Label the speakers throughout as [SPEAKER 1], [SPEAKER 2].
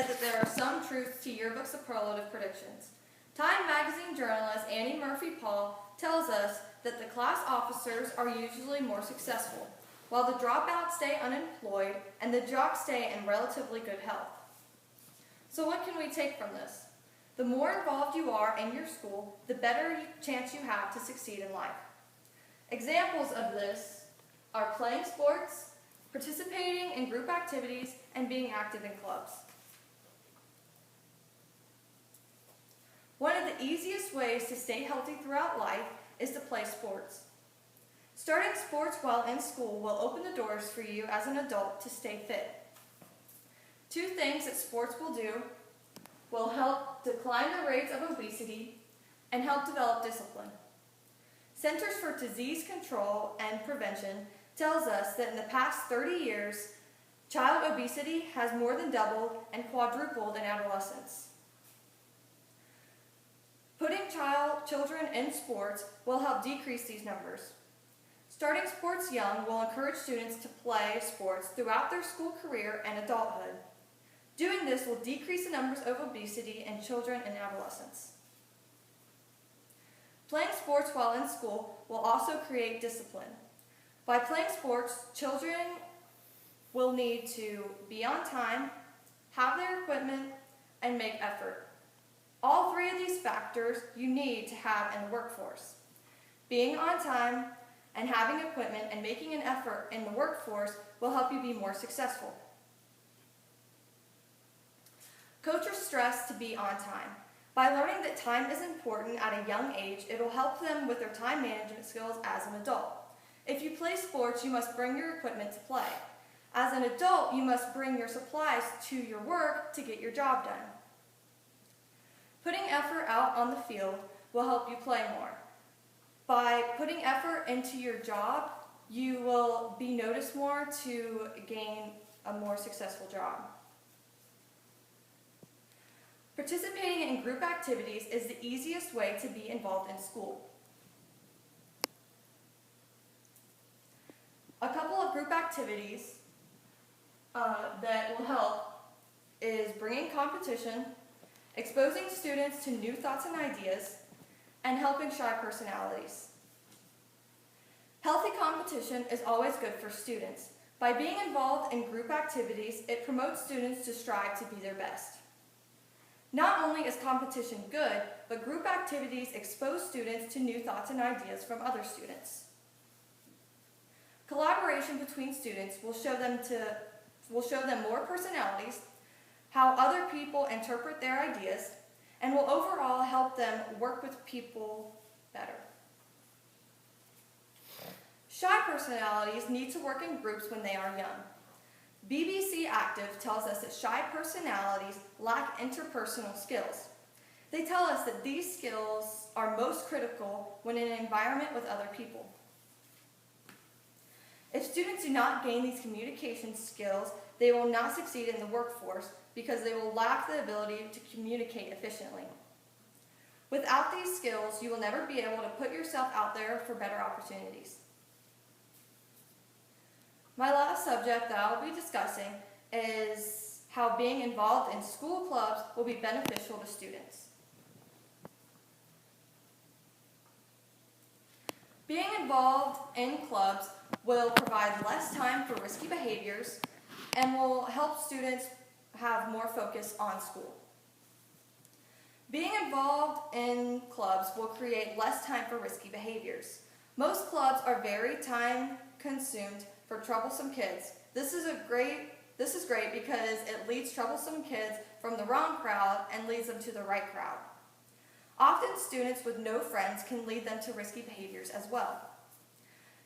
[SPEAKER 1] said that there are some truths to yearbook superlative predictions. Time magazine journalist Annie Murphy Paul tells us that the class officers are usually more successful, while the dropouts stay unemployed and the jocks stay in relatively good health. So what can we take from this? The more involved you are in your school, the better chance you have to succeed in life. Examples of this are playing sports, participating in group activities, and being active in clubs. One of the easiest ways to stay healthy throughout life is to play sports. Starting sports while in school will open the doors for you as an adult to stay fit. Two things that sports will do will help decline the rates of obesity and help develop discipline. Centers for Disease Control and Prevention tells us that in the past 30 years, child obesity has more than doubled and quadrupled in adolescents. Putting children in sports will help decrease these numbers. Starting sports young will encourage students to play sports throughout their school career and adulthood. Doing this will decrease the numbers of obesity in children and adolescents. Playing sports while in school will also create discipline. By playing sports, children will need to be on time, have their equipment, and make effort. All three of these factors you need to have in the workforce. Being on time and having equipment and making an effort in the workforce will help you be more successful. Coaches stress to be on time. By learning that time is important at a young age, it will help them with their time management skills as an adult. If you play sports, you must bring your equipment to play. As an adult, you must bring your supplies to your work to get your job done. Putting effort out on the field will help you play more. By putting effort into your job, you will be noticed more to gain a more successful job. Participating in group activities is the easiest way to be involved in school. A couple of group activities that will help is bringing competition, exposing students to new thoughts and ideas, and helping shy personalities. Healthy competition is always good for students. By being involved in group activities, it promotes students to strive to be their best. Not only is competition good, but group activities expose students to new thoughts and ideas from other students. Collaboration between students will show them more personalities, how other people interpret their ideas, and will overall help them work with people better. Shy personalities need to work in groups when they are young. BBC Active tells us that shy personalities lack interpersonal skills. They tell us that these skills are most critical when in an environment with other people. If students do not gain these communication skills, they will not succeed in the workforce because they will lack the ability to communicate efficiently. Without these skills, you will never be able to put yourself out there for better opportunities. My last subject that I will be discussing is how being involved in school clubs will be beneficial to students. Being involved in clubs will provide less time for risky behaviors and will help students have more focus on school. Being involved in clubs will create less time for risky behaviors. Most clubs are very time-consumed for troublesome kids. This is great because it leads troublesome kids from the wrong crowd and leads them to the right crowd. Often students with no friends can lead them to risky behaviors as well.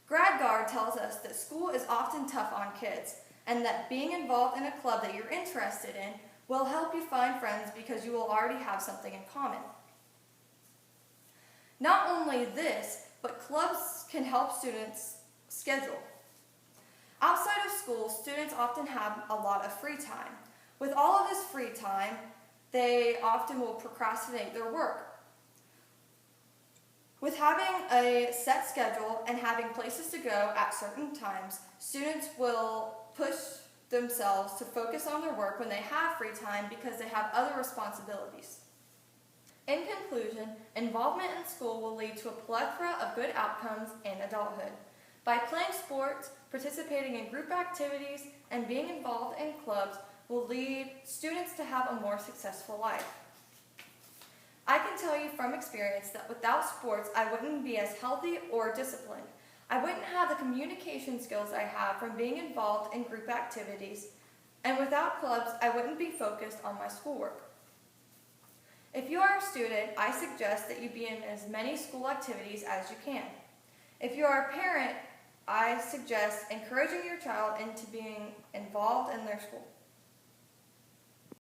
[SPEAKER 1] GradGuard tells us that school is often tough on kids and that being involved in a club that you're interested in will help you find friends because you will already have something in common. Not only this, but clubs can help students schedule. Outside of school, students often have a lot of free time. With all of this free time, they often will procrastinate their work. With having a set schedule and having places to go at certain times, students will push themselves to focus on their work when they have free time because they have other responsibilities. In conclusion, involvement in school will lead to a plethora of good outcomes in adulthood. By playing sports, participating in group activities, and being involved in clubs will lead students to have a more successful life. I can tell you from experience that without sports, I wouldn't be as healthy or disciplined. I wouldn't have the communication skills I have from being involved in group activities, and without clubs, I wouldn't be focused on my schoolwork. If you are a student, I suggest that you be in as many school activities as you can. If you are a parent, I suggest encouraging your child into being involved in their school.